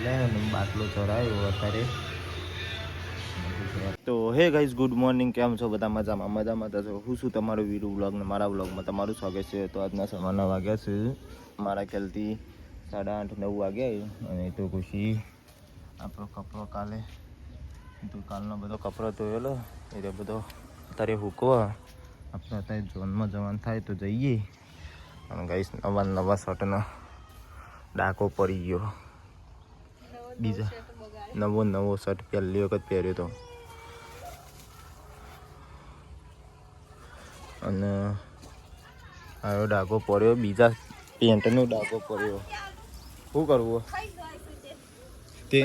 એટલે બાટલો ચડાવ્યો અત્યારે. તો હે ગાઈઝ, ગુડ મોર્નિંગ. કેમ છો બધા? મજામાં તો હું છું તમારો વીરુ વ્લોગ ને મારા વ્લોગમાં તમારું સ્વાગત છે. તો આજના સવારના વાગ્યા છે મારા ખ્યાલથી 8:30-9 વાગ્યા. અને તો ખુશી આપણો કપડો કાલનો બધો કપડો ધોયેલો એટલે બધો અત્યારે હૂકવા આપણે અત્યારે ઝોનમાં જવાનું થાય તો જઈએ. અને ગાઈસ નવા શર્ટનો ડાકો પડી ગયો. બીજા નવો શર્ટ પહેલી વખત પહેર્યો હતો. અને આવો ડાકો પડ્યો, બીજા પેન્ટનો ડાકો પડ્યો. શું કરવું તે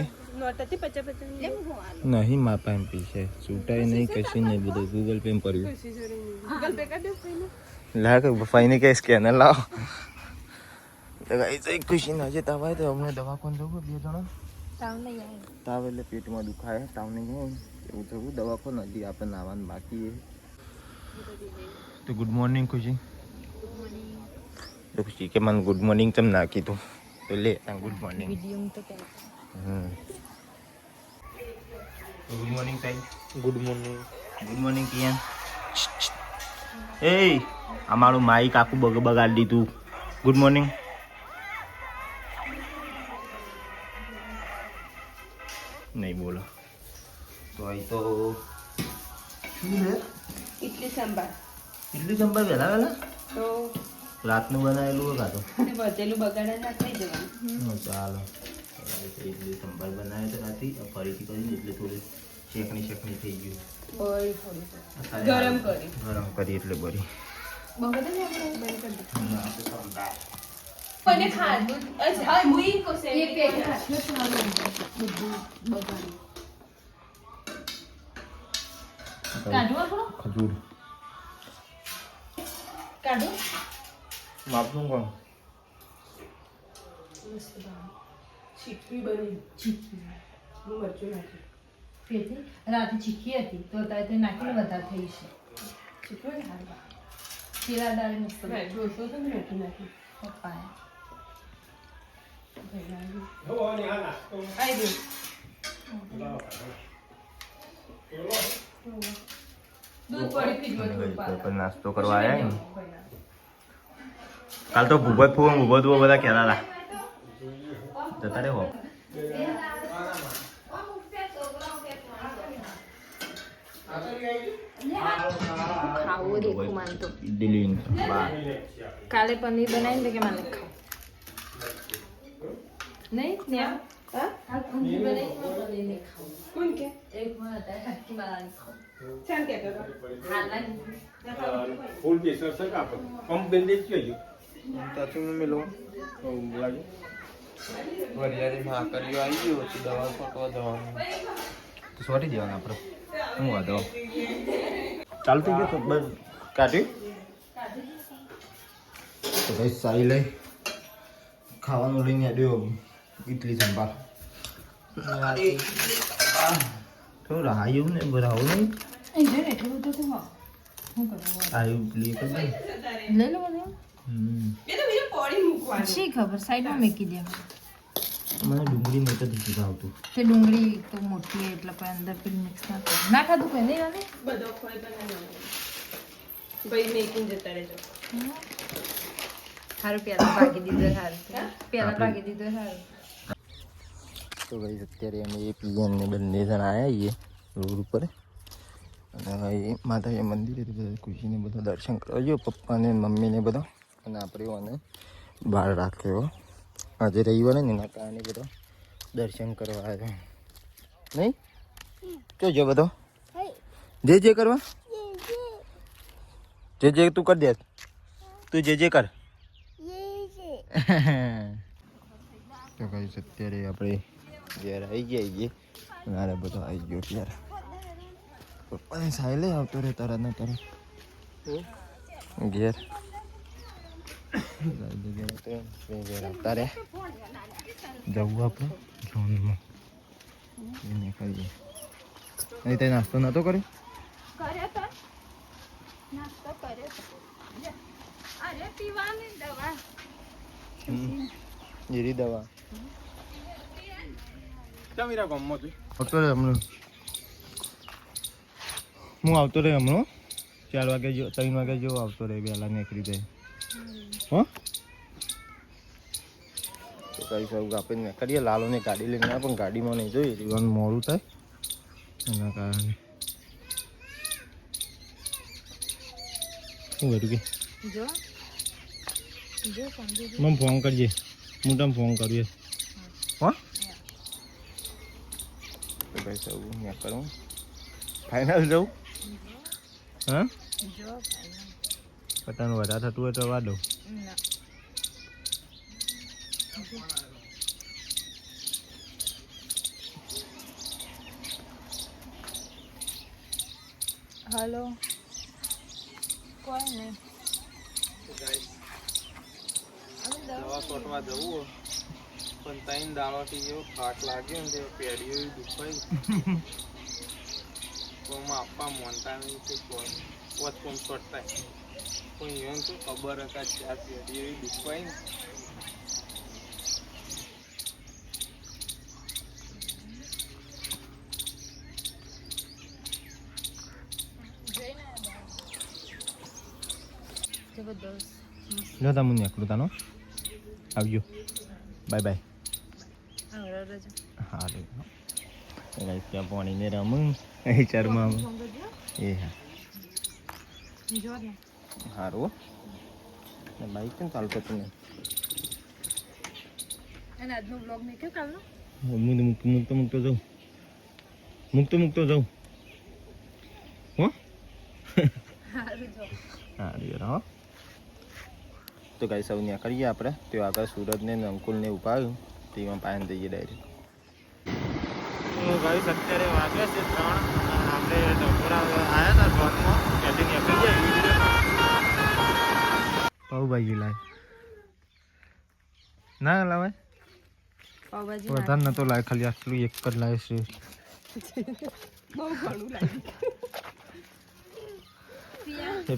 નહીં? માપા એમ પી છે, છૂટાય નહીં, કશું નહીં, બધું ગૂગલ પે પડ્યું. લાગે ફાઈને કે સ્કેનર લાવો. ખુશી ના છે તાવ આવે તો અમને દવાખાને જવું. 2 જણા તાવ એટલે પેટમાં દુખાય, તાવ નહીં હોય એવું થયું. દવાખાને હજી આપણે નાવાનું બાકી. તો ગુડ મોર્નિંગ ખુશી. તો ખુશી કે મને ગુડ મોર્નિંગ ચમ ના કીધું તો લે ગુડ મોર્નિંગ. ગુડ મોર્નિંગ તાઈ. Good morning Kiyan. એ અમારું માઈક આખું બગાડી દીધું. Good morning. નહીં બોલો તો અહીં તો શું છે? ઇડલી સંભાર વહેલા તો રાતનું બનાવેલું હોય કાં તો વધેલું બગાડા ના થઈ જવાનું. ચાલો ઇડલી સંભાર બનાવે તો રાતે ફરીથી કરીને એટલે થોડી શેકણી થઈ ગયું. ગરમ કરી એટલે બરી મને ખાધું હા મુઈ કોસે એ પેટ કાઢો આપણો ખજૂર કાઢો માપનું કોણ ચીકવી બની હું મરચું નાખી પેટી રાતે ચીકી હતી તો અત્યારે તે નાખીને વધારે થઈ છે. ચીકવી ને હાલ શીરા દાળ મસ્ત મેં જોશો તો મેં નાખી પપ્પાએ આઈ ગયું દૂધ પડી ફ્રીજમાં નાસ્તો કરવા આવ્યા ને કાલ તો ભૂબત બધા કહેતા હતા જતા રહેવો. ખાવું દેખું માનતો દિલ્હી કાલે પનીર બનાવીને કે માને ખાવ નહીં ન્યા હા પનીર બનાવીને ખાવ કોણ કે એક મને અત્યારે હટકી મારાની ખાવ ચાલ કે તો ફૂલ બેસર સર આપો પંપ બેન્ડેજ કયો ચાચુને મેલો લાગે વરિયાળી માં કર્યો આવી ગયો તો દવા પકવા જવાનું તો સોરી દેવાનું આપણે હું વાંધો ચાલુ થઈ ગયું તો બસ કાઢી તો ભાઈ સારી લઈ ખાવાનું લઈને આવ્યો ઇડલી સંભાર. થોડું રાહ્યું ને બરાબર નહીં એટલું બધું તો શું કરવા આવ્યું ઇડલી કરી દે. લઈ લો બધું એ તો બીજો પોડી મૂકવાનું શી ખબર સાઈડમાં મૂકી દે. મને ડુંગળી નહીં તો દીધી આવતું. તે ડુંગળી તો મોટી એટલે પણ અંદર પેલું મિક્સ ના કરે ના ખાધું કોઈ નહીં આવે બધો ખોઈ બનાવવાનો ભાઈ મેકિંગ જતા રહેજો સારું પેલા ભાગી દીધો સારું. તો ભાઈ અત્યારે અમે એ પીએન ને બંને જણા આવ્યા છીએ રોડ ઉપર. અને ભાઈ માતાજી મંદિરે બધા ખુશીને બધા દર્શન કરવા જો પપ્પાને મમ્મીને બધા. અને આપણે અને બહાર રાખ્યો આજે રવિવાર ને એના કારણે બધા દર્શન કરવા આવ્યા નહીં. જો બધો જે કરવા જે તું કરી દે. તું જે કર. તો ભાઈ અત્યારે આપણે ઘેર આવી ગયા મારે બધો આવી ગયો ત્યારે પપ્પાને સાયલે આવતો રે તરત ને તરત ઘેર આવતા રે જવું આપણે ઝોનમાં એને કરીએ. અહીં તે નાસ્તો નહોતો કર્યો એરી દવા ચમીરા ગામમાં છું. આવતો રહે હમણાં હું આવતો રહે હમણાં 4 વાગે જો 3 વાગે જેવો આવતો રહે વહેલા નીકળી જાય હો તો કઈ સૌ આપણે નીકળીએ લાલોને ગાડી લઈને આવ્યા પણ ગાડીમાં નહીં જોઈએ રીવાનું મોડું થાય એના કારણે શું કર્યું કે જો જો સમજી મને ફોન કરજે હું તમને ફોન કરીએ હો તો કઈ સૌ નીકળું ફાઇનલ જવું હા જો પતાનું વધારે થતું હોય તો વા દઉં ના હલો કોઈ નહીં દવા છોટવા જવું પણ 3 દાડાથી જેવો ફાટ લાગ્યો ને તે પેડીઓ દુખાય કોમ આપવા મોનતા નહીં કે પોત કોમ છોટતા કોઈ એમ તો ખબર હતા ચાર પેડીઓ દુખાય ને જબરદસ્ત ન તમે નીકળું તાનો આવજો બાય બાય આવરા રજા હા રે ત્યાં પાણીને રમું અહીં ચરમાં ફોન કરજો એ હા જો ને સારું બાઈક કેમ ચાલતો હતું ને અને આજનો બ્લોગ મેં કેવો કાલનો મૂકતો જાઉં મૂકતો જાઉં હો સારું જો સારું હો તો કઈ સૌ ત્યાં કરીએ આપણે તો આગળ સુરતને ને અંકુલને ઉપાડ્યું તેમાં પાયન જઈએ ડાયરેક્ટ તો ગાઈસ અત્યારે વાગ્યા છે 3 આપણે ડોકરા આવ્યા હતા શોર્ટમાં ત્યાંથી નીકળી ગયા પાઉભાજી લાય ના લાવાય પાવભાજી વધારે નતો લાય ખાલી આટલું એક જ લાવે છે બહુ ઘણું લાગ્યું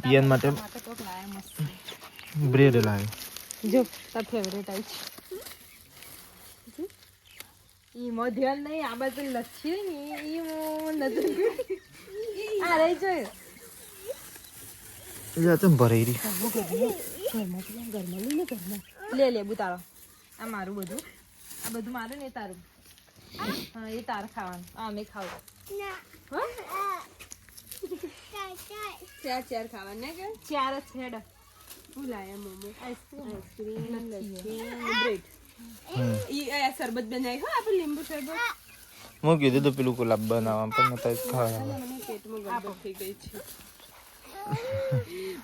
પિયન માટે કોક લાયા મસ્ત બ્રેડ લાવે જો તાર ફેવરેટ આવી છે ઈ મો ધ્યાન નહીં આ બાજુ લચ્છી ને ઈ મો નજર આ રહી જો એ તો ભરાઈ રહી ઘરમાં લે લે બુતાળો આ મારું બધું આ બધું મારું ને તારું હા એ તાર ખાવાનું આ અમે ખાવું ચાર ખાવા ને કે 4 જ છેડ હું લાયા મોમો આઈસ્ક્રીમ બ્રેડ ઈ આ શરબત બનાવી હો આપણે લીંબુ શરબત હું કીધું તો પેલું ગુલાબ બનાવવા પણ નતા ખાવા મને પેટમાં ગડબડ થઈ ગઈ છે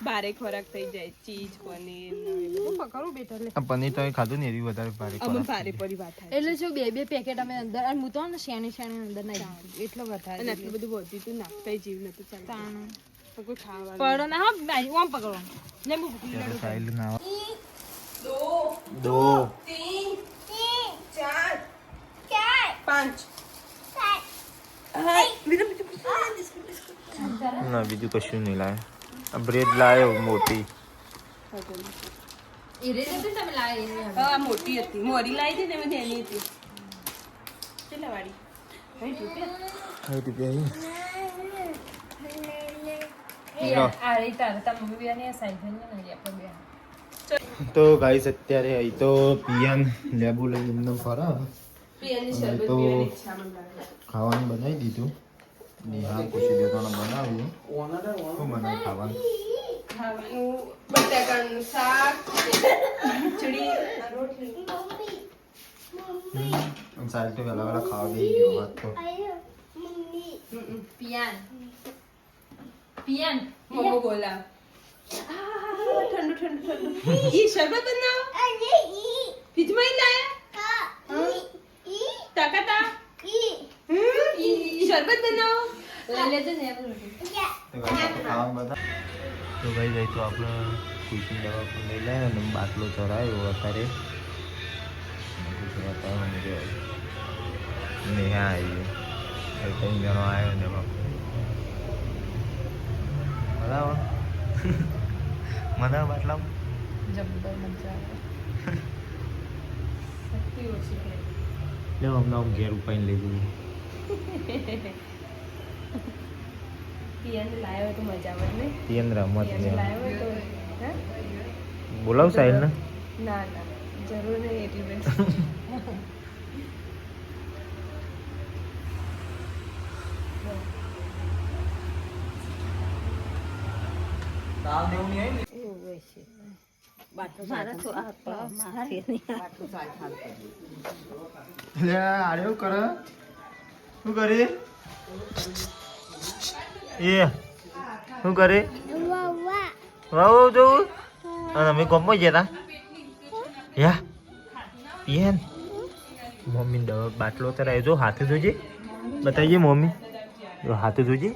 ભારે ખોરાક થઈ જાય ચીઝ પનીર ને એ બધું પકડું બેટા લે આ પનીર તો ખાધું ને એવી વધારે ભારે અમને ભારે પડી વાત થાય એટલે જો બે પેકેટ અમે અંદર અને હું તો ને શેની અંદર નાખી એટલો અને વધારે આટલું બધું વધ્યું તું નાખતા જીવ નતું ચાલતું તાણું તો કોઈ ખાવાનું પડો ના હા બાઈ ઓમ પકડો લેંબુ સાઈલ ના 2 દો 3 4 5 ના બીજું કશું નહીં લાવે આ બ્રેડ લાવ્યો મોટી ઈરે જતી તમે લાવી હા મોટી હતી મોરી લાવી હતી ને એમાં એની હતી કેટલા વાળી 60 રૂપિયા આ રહી તારે તાર મમ્મી બેની સાઈડ ને નહીં આપણે બે તો ગાઈસ અત્યારે અહીં તો પિયાન લેબુ લઈને એમને ફરા પિયાની હવે શરબત તો પીવાની ઈચ્છા મને લાગે ખાવાનું બનાવી દીધું નિહાલ ખુશી દેખાનું બનાવ્યું શું બનાવ્યું ખાવાનું ખાવાનું બટાકાનું શાક ખીચડી રોટલી સારી તો વહેલા વહેલા ખાવા દઈ ગયો વાત તો પિયાન પિયાન મોમો બોલા ઠંડુ ઠંડુ ઠંડુ ઈ શરબત બનાવો ફ્રીજમાં લાયા તાકાતા ઈ શરબત બનાવો લઈ લેજો ને એમ ખાવાનું બધા તો ભાઈ જાય તો આપણે ખુશી દવા પણ લઈ લે અને બાટલો ચડાવ્યો અત્યારે નેહા આવી ગયો 3 જણો આવ્યો ને બાપુ બરાબર મને બાટલામાં જબ્બર મજા આવે શક્તિ ઓછી કરે લે હમણાં હું ઘેર ઉપાઈને લઈ જઈએ. પિયાને લાવ્યો હોય તો મજા આવે ને પિયન રમત પિયાને લાવ્યો હોય તો હા બોલાવ સાહેબ ને. ના ના જરૂર નહીં એટલી બધી એવું હોય છે મારા તો આ મારે લે આર્યો કરે શું કરે એ શું કરે વાવ જોઉં અને અમે ગમો જતા યા પિયન મમ્મી દવા બાટલો તરાય જો હાથે જોજે બતાવીએ મમ્મી જો હાથે જોજે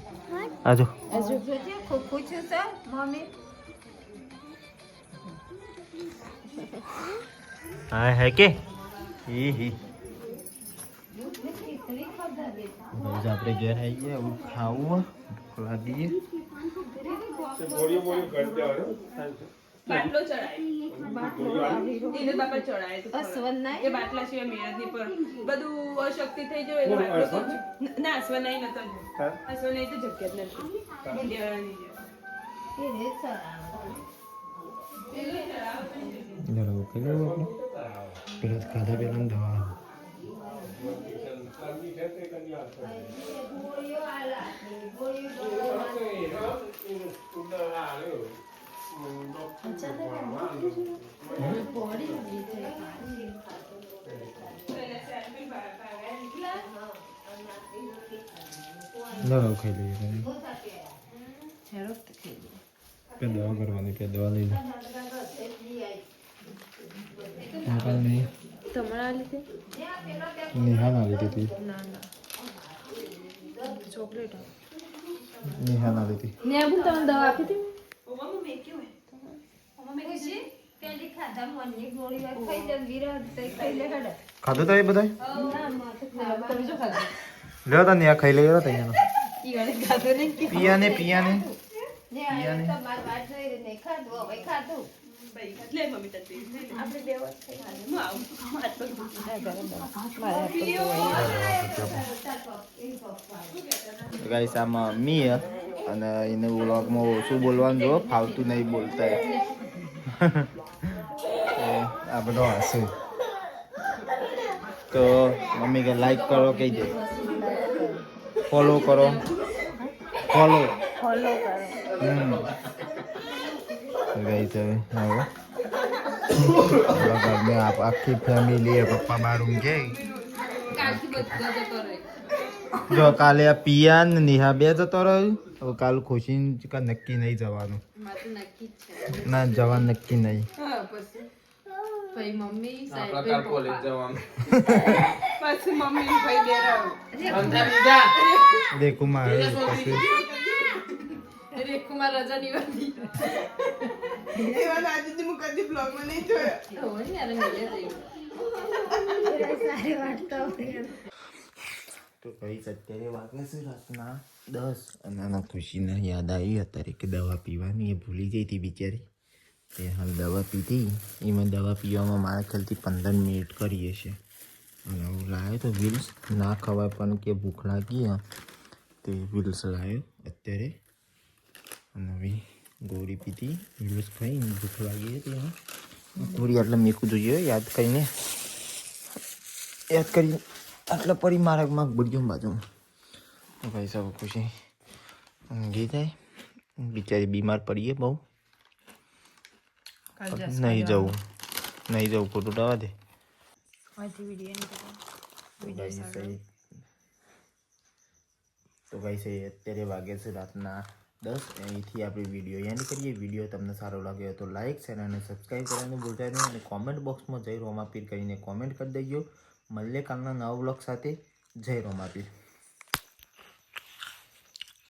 આ જો હા હે કે હી હી બસ આપણે ઘેર આવી ગયા એવું ખાવું ખોલા દઈએ બોરીઓ કરી દેવાનો બાટલો ચડાય એને બાપા ચડાય તો અસવન ના એ બાટલા સિવાય મેળ નહીં પર બધું અશક્તિ થઈ જાય એટલે બાટલો તો ના અશ્વનાઈ નતો અશ્વનાઈ તો જગ્યા જ નથી દેવાની જરા ઓકે લેવો આપણે પેલો ખાધા પેલા દવા દવા ખાઈ લઈએ તમે કે દવા કરવાની કે દવા લઈ લો અંકલ નહીં તમારા લીધે નિહાલ આવી હતી ના ના ચોકલેટ નિહાલ આવી હતી ને આબુ તમને દવા આપી હતી ખાધું તો એ બધા તમે શું ખાધું લ્યો તા ને ખાઈ લઈએ તૈયાર ઈ વાળે ખાધું નહીં કે પિયાને લે મમ્મી તત્વી આપણે બે વાર હું આવું હાથ પગ ગાઈસ આમાં મી અને એને વ્લોગમાં ઓછું બોલવાનું જો ફાવતું નહીં બોલતા આ બધો હશે તો મમ્મી કે લાઈક કરો કહી દે ફોલો કરો ફોલો ફોલો કરો ગાઈસ હવે આવો ઘર में आप आखी फैमिली है पप्पा बाहर उनके કાલથી બધો જતો રહે જો કાલે આ પિયાન નિહા બે જતો રહ્યો હવે કાલ ખુશી નક્કી નહીં જવાનું મારું નક્કી જ છે ના જવાનું નક્કી નહીં હા પછી ભાઈ મમ્મી આપણા કાલ કોલેજ જવાનું પછી મમ્મી ને ભાઈ બે રહો અંધા બીજા દેખું મારે પછી રેખુમાર રજા નિવાડી એવા આજે હું કદી બ્લોગ માં નહીં જોયો હોય ને યાર મેલે તો કઈ અત્યારે વાગે છે રાતના 10 અને આના ખુશીને યાદ આવી અત્યારે કે દવા પીવાની એ ભૂલી ગઈ હતી બિચારી તે હાલ દવા પીધી એમાં દવા પીવામાં મારા ખ્યાલથી 15 મિનિટ કરીએ છે અને હું લાવ્યો તો વિલ્સ ના ખવાય પણ કે ભૂખ લાગી તે વિલ્સ લાવ્યો અત્યારે અને હવે ગોળી પીધી વિલ્સ ખાઈને ભૂખ લાગી હતી થોડી આટલે મેકું જોઈએ યાદ કરીને આટલા પડી મારા બુડિયો બાજુ ભાઈ સાહેબ ખુશી ઊંઘી જાય બિચારી બીમાર પડીએ બહુ નહીં જવું ખોટું દવા દે તો ભાઈ છે અત્યારે વાગે છે રાતના 10 અહીંથી આપણે વિડીયો એન્ડ કરીએ વિડીયો તમને સારો લાગ્યો તો લાઇક શેર અને સબસ્ક્રાઈબ કરવાનું ભૂલતા નહીં અને કોમેન્ટ બોક્સમાં જય રોમાપીર કરીને કોમેન્ટ કરી દેજો મળીએ કાલના નવા બ્લોગ સાથે જય રોમાપીર.